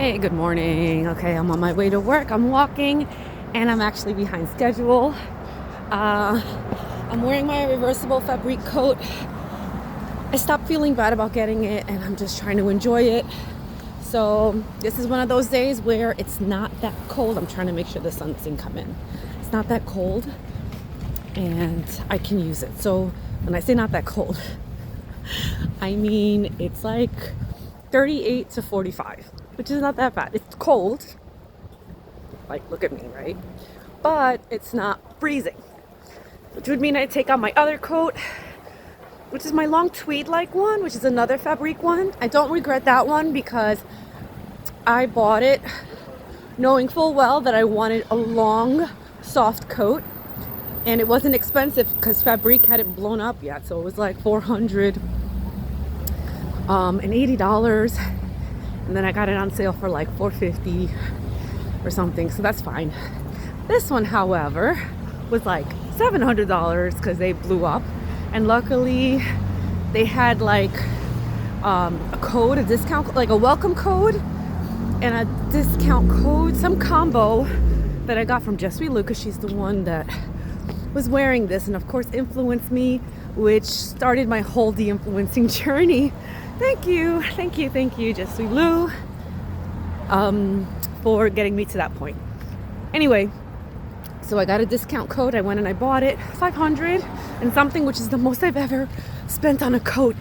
Hey, good morning. Okay, I'm on my way to work. I'm walking and I'm actually behind schedule. I'm wearing my reversible fabric coat. I stopped feeling bad about getting it and I'm just trying to enjoy it. So this is one of those days where it's not that cold. I'm trying to make sure the sun doesn't come in. It's not that cold and I can use it. So when I say not that cold, I mean it's like 38 to 45, which is not that bad. It's cold, like look at me, right? But it's not freezing, which would mean I take out my other coat, which is my long tweed-like one, which is another fabric one. I don't regret that one because I bought it knowing full well that I wanted a long, soft coat, and it wasn't expensive because fabric hadn't blown up yet, so it was like $480, and then I got it on sale for like $450 or something, so that's fine. This one, however, was like $700 because they blew up, and luckily they had like a code, a discount, like a welcome code and a discount code, some combo that I got from Jessie Lou, because she's the one that was wearing this and of course influenced me, which started my whole de-influencing journey. Thank you, Jessie Lou, for getting me to that point. Anyway, so I got a discount code. I went and I bought it, $500 and something, which is the most I've ever spent on a coat.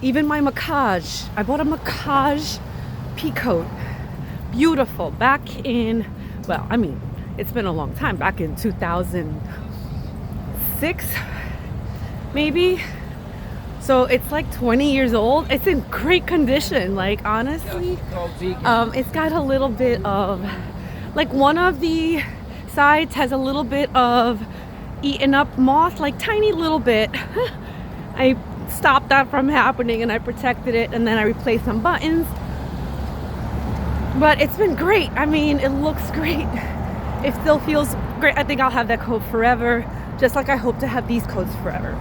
Even my macage, I bought a macage pea coat, beautiful, back in, well, I mean, it's been a long time, back in 2006, maybe. So it's like 20 years old. It's in great condition, like honestly. It's got a little bit of, like one of the sides has a little bit of eaten up moth, like tiny little bit. I stopped that from happening and I protected it, and then I replaced some buttons. But it's been great. I mean, it looks great. It still feels great. I think I'll have that coat forever, just like I hope to have these coats forever.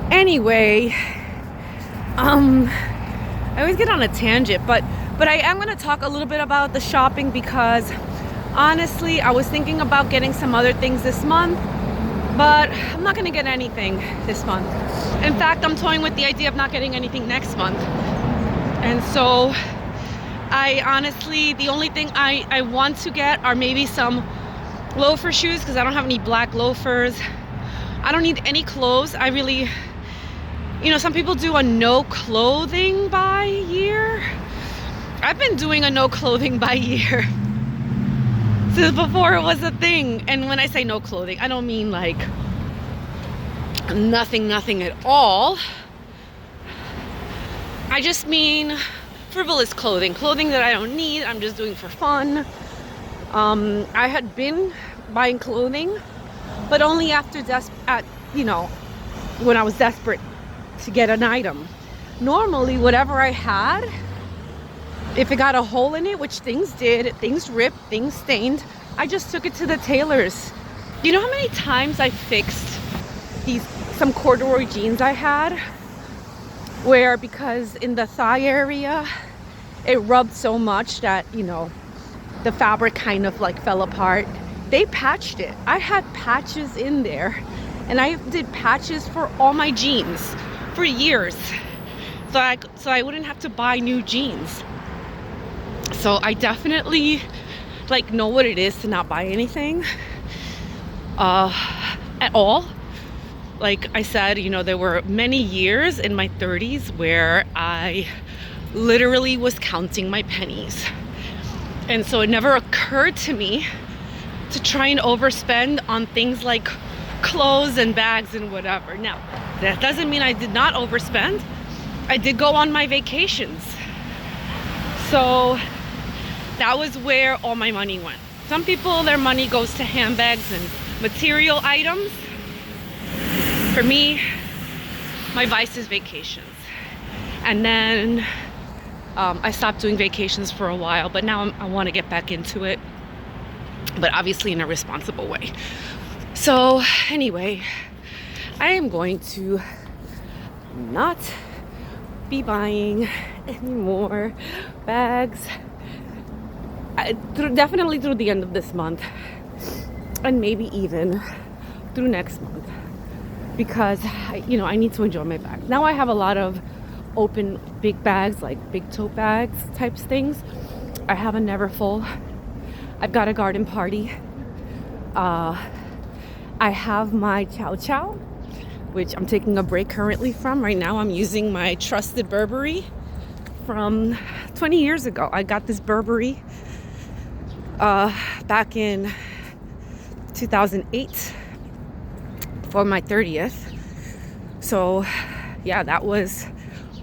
Anyway, I always get on a tangent, but I am going to talk a little bit about the shopping because honestly, I was thinking about getting some other things this month, but I'm not going to get anything this month. In fact, I'm toying with the idea of not getting anything next month. And so I honestly, the only thing I want to get are maybe some loafer shoes because I don't have any black loafers. I don't need any clothes. I really, some people do a no clothing by year. I've been doing a no clothing by year since before it was a thing. And when I say no clothing, I don't mean like nothing at all. I just mean frivolous clothing that I don't need. I'm just doing for fun. I had been buying clothing, but only after when I was desperate to get an item. Normally, whatever I had, if it got a hole in it, which things did, things ripped, things stained, I just took it to the tailor's. You know how many times I fixed some corduroy jeans I had, where because in the thigh area, it rubbed so much that, the fabric kind of like fell apart. They patched it. I had patches in there, and I did patches for all my jeans for years, so I wouldn't have to buy new jeans. So I definitely know what it is to not buy anything at all. Like I said, there were many years in my 30s where I literally was counting my pennies, and so it never occurred to me to try and overspend on things like clothes and bags and whatever. Now, that doesn't mean I did not overspend. I did go on my vacations. So that was where all my money went. Some people, their money goes to handbags and material items. For me, my vice is vacations. And then I stopped doing vacations for a while, but now I want to get back into it, but obviously in a responsible way. So anyway, I am going to not be buying any more bags. Definitely through the end of this month, and maybe even through next month, because I need to enjoy my bags. Now I have a lot of open big bags, like big tote bags types things. I have a never full. I've got a garden party. I have my Chow Chow, which I'm taking a break currently from. Right now I'm using my trusted Burberry from 20 years ago. I got this Burberry back in 2008 for my 30th. So yeah, that was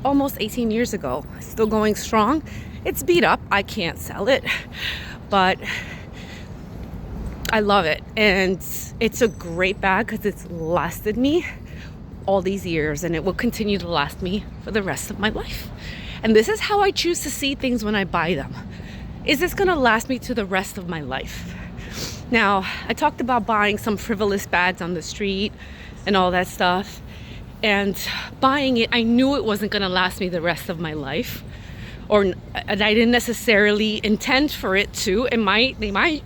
almost 18 years ago. Still going strong. It's beat up. I can't sell it, but I love it. And it's a great bag because it's lasted me all these years, and it will continue to last me for the rest of my life. And this is how I choose to see things when I buy them. Is this gonna last me to the rest of my life? Now, I talked about buying some frivolous bags on the street and all that stuff. And buying it, I knew it wasn't gonna last me the rest of my life. And I didn't necessarily intend for it to. They might.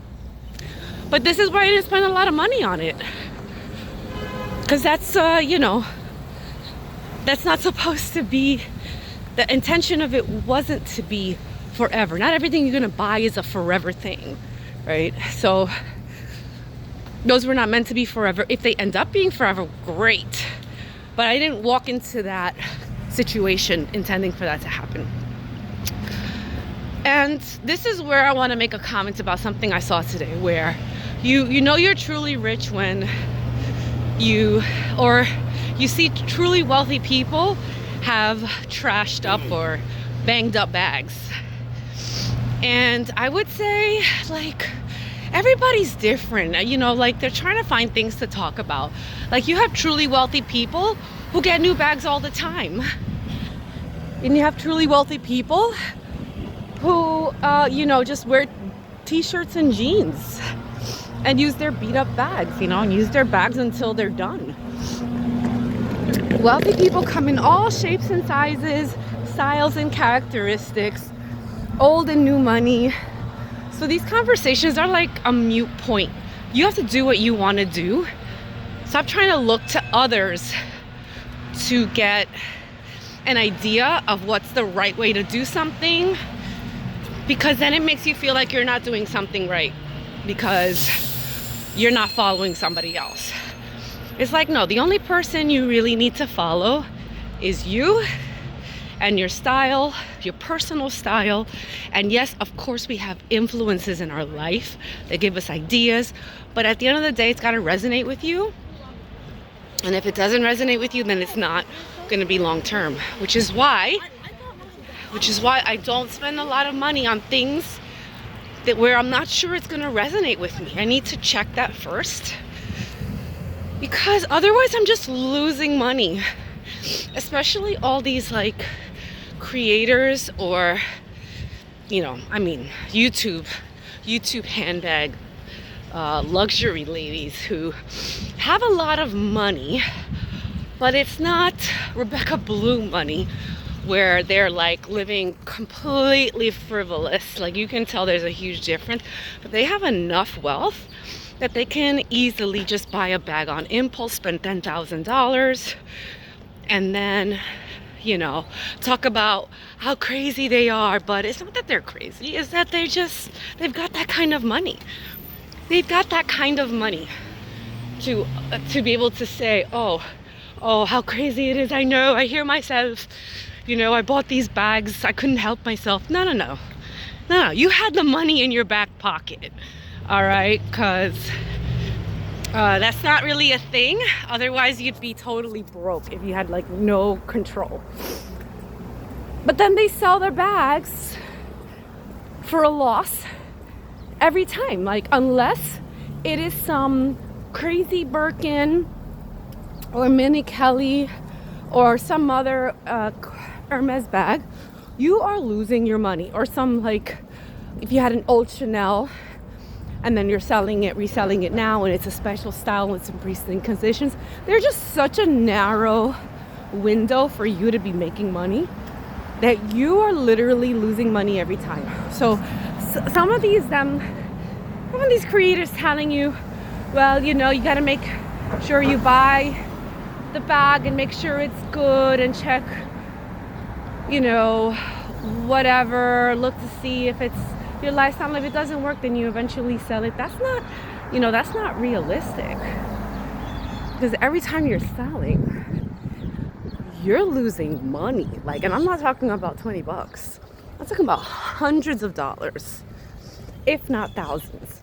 But this is why I didn't spend a lot of money on it. Because that's, that's not supposed to be, the intention of it wasn't to be forever. Not everything you're gonna buy is a forever thing, right? So those were not meant to be forever. If they end up being forever, great. But I didn't walk into that situation intending for that to happen. And this is where I want to make a comment about something I saw today, where you know you're truly rich when you see truly wealthy people have trashed up or banged up bags. And I would say, like, everybody's different. Like, they're trying to find things to talk about. Like, you have truly wealthy people who get new bags all the time. And you have truly wealthy people who, just wear t-shirts and jeans and use their beat up bags, and use their bags until they're done. Wealthy people come in all shapes and sizes, styles and characteristics, old and new money. So these conversations are like a mute point. You have to do what you want to do. Stop trying to look to others to get an idea of what's the right way to do something, because then it makes you feel like you're not doing something right because you're not following somebody else. It's like, no, the only person you really need to follow is you and your style, your personal style. And yes, of course, we have influences in our life that give us ideas, but at the end of the day, it's got to resonate with you. And if it doesn't resonate with you, then it's not going to be long term, which is why I don't spend a lot of money on things where I'm not sure it's going to resonate with me. I need to check that first, because otherwise I'm just losing money. Especially all these like creators or YouTube handbag luxury ladies who have a lot of money, but it's not Rebecca Blue money where they're like living completely frivolous. Like, you can tell there's a huge difference, but they have enough wealth that they can easily just buy a bag on impulse, spend $10,000, and then talk about how crazy they are. But it's not that they're crazy, it's that they've got that kind of money. They've got that kind of money to be able to say, oh, how crazy it is. I know, I hear myself, I bought these bags, I couldn't help myself. No, you had the money in your back pocket, all right? Because that's not really a thing. Otherwise, you'd be totally broke if you had like no control. But then they sell their bags for a loss every time. Like, unless it is some crazy Birkin or Minnie Kelly or some other Hermes bag, you are losing your money. Or some, like, if you had an old Chanel and then you're reselling it now, and it's a special style with some pristine conditions. There's just such a narrow window for you to be making money. that you are literally losing money every time. So some of these creators telling you, well, you know, you got to make sure you buy the bag and make sure it's good and check, you know, whatever, look to see if it's your lifestyle. If it doesn't work, then you eventually sell it. That's not, you know, that's not realistic, because every time you're selling, you're losing money. Like, and I'm not talking about 20 bucks. I'm talking about hundreds of dollars, if not thousands.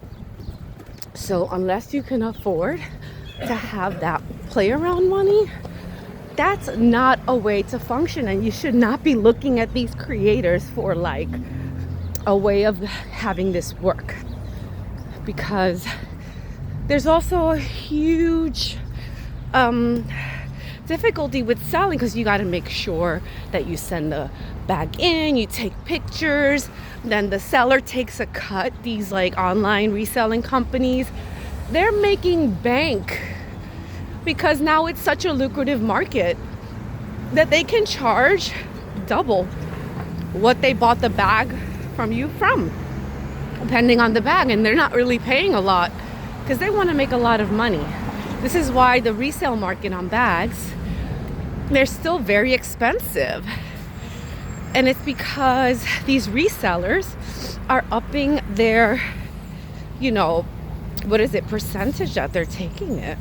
So unless you can afford to have that play around money, that's not a way to function. And you should not be looking at these creators for like a way of having this work, because there's also a huge difficulty with selling, because you got to make sure that you send the bag in, you take pictures, then the seller takes a cut. These like online reselling companies, they're making bank because now it's such a lucrative market that they can charge double what they bought the bag from you from, depending on the bag. And they're not really paying a lot because they want to make a lot of money. This is why the resale market on bags, they're still very expensive. And it's because these resellers are upping their, you know, what is it, percentage that they're taking it.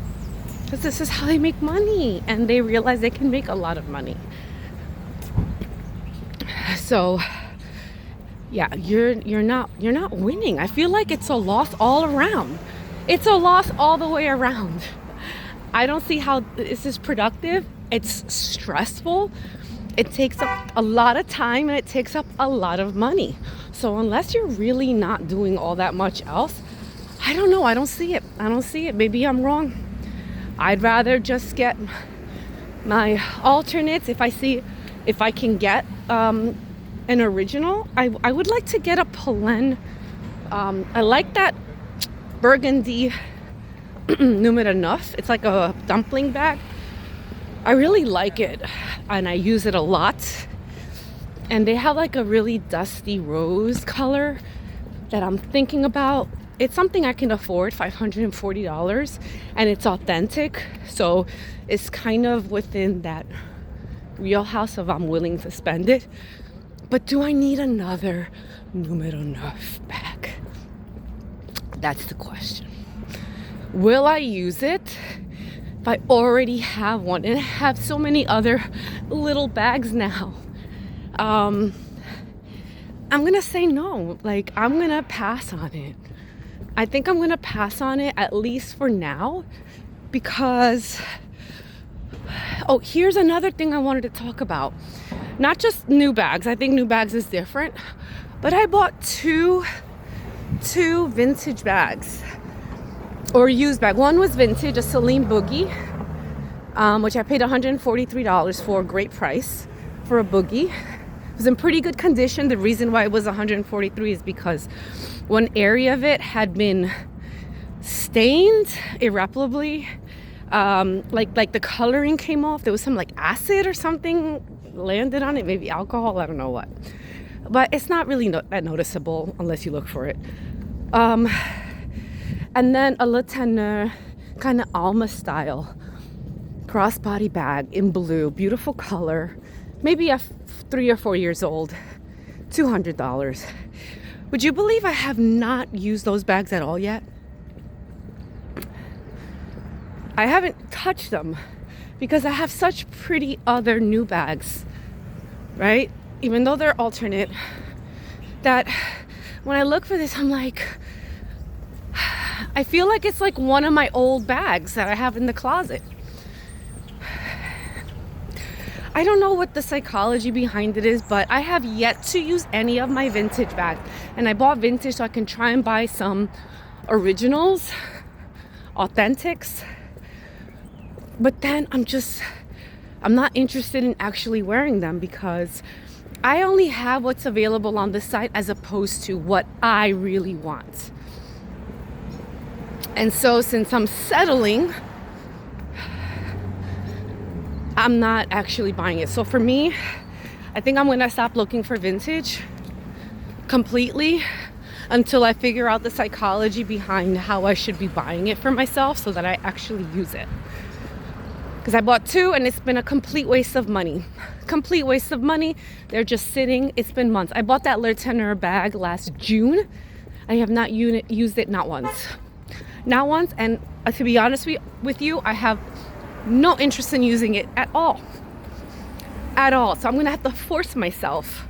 Because this is how they make money, and they realize they can make a lot of money. So yeah, you're not winning. I feel like it's a loss all around. It's a loss all the way around. I don't see how this is productive. It's stressful. It takes up a lot of time, and it takes up a lot of money. So unless you're really not doing all that much else, I don't know. I don't see it. Maybe I'm wrong. I'd rather just get my alternates. If I can get an original, I would like to get a Polen. I like that burgundy numero 9. It's like a dumpling bag. I really like it, and I use it a lot. And they have like a really dusty rose color that I'm thinking about. It's something I can afford, $540, and it's authentic. So it's kind of within that wheelhouse of I'm willing to spend it. But do I need another numero 9 bag? That's the question. Will I use it if I already have one? And I have so many other little bags now. I'm gonna say no. Like, I'm gonna pass on it. I think I'm gonna pass on it, at least for now, because here's another thing I wanted to talk about. Not just new bags. I think new bags is different, but I bought two vintage bags, or used bag. One was vintage, a Celine Boogie, which I paid $143 for, a great price for a Boogie. It was in pretty good condition. The reason why it was $143 is because one area of it had been stained irreparably. Like the coloring came off. There was some like acid or something landed on it, maybe alcohol, I don't know what. But it's not really that noticeable unless you look for it. And then a Le Teneur, kind of Alma style crossbody bag in blue, beautiful color, maybe 3 or 4 years old, $200. Would you believe I have not used those bags at all yet? I haven't touched them because I have such pretty other new bags, right? Even though they're alternate, that when I look for this, I'm like, I feel like it's like one of my old bags that I have in the closet. I don't know what the psychology behind it is, but I have yet to use any of my vintage bags. And I bought vintage so I can try and buy some originals, authentics. But then I'm not interested in actually wearing them because I only have what's available on the site as opposed to what I really want. And so since I'm settling, I'm not actually buying it. So for me, I think I'm gonna stop looking for vintage completely until I figure out the psychology behind how I should be buying it for myself so that I actually use it. Because I bought two and it's been a complete waste of money. Complete waste of money. They're just sitting. It's been months. I bought that Le Teneur bag last June. I have not used it not once. Not once. And to be honest with you, I have no interest in using it at all. At all. So I'm going to have to force myself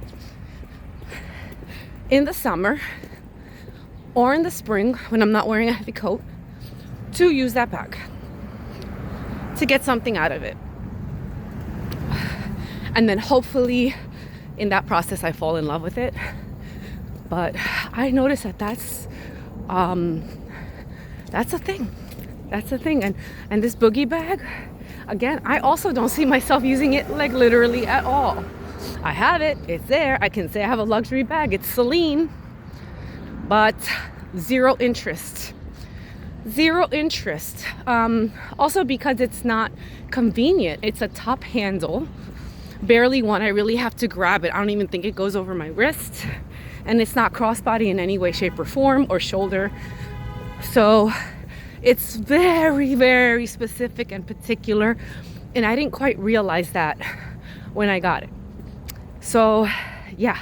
in the summer or in the spring when I'm not wearing a heavy coat to use that bag to get something out of it. And then hopefully in that process I fall in love with it. But I noticed that that's a thing. That's a thing. And this boogie bag, again, I also don't see myself using it like literally at all. I have it, it's there. I can say I have a luxury bag. It's Celine, but zero interest. Zero interest. Also because it's not convenient. It's a top handle. Barely one. I really have to grab it. I don't even think it goes over my wrist. And it's not crossbody in any way, shape, or form, or shoulder. So it's very, very specific and particular. And I didn't quite realize that when I got it. So yeah,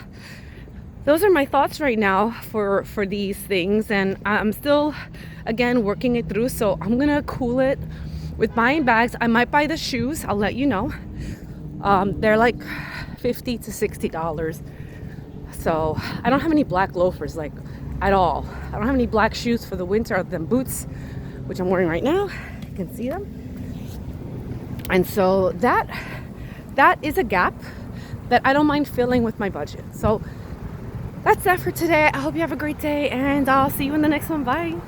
those are my thoughts right now for these things. And I'm still, again, working it through. So I'm going to cool it with buying bags. I might buy the shoes. I'll let you know. They're like $50 to $60. So I don't have any black loafers, like, at all. I don't have any black shoes for the winter other than boots, which I'm wearing right now. You can see them. And so that is a gap that I don't mind filling with my budget. So that's that for today. I hope you have a great day, and I'll see you in the next one. Bye.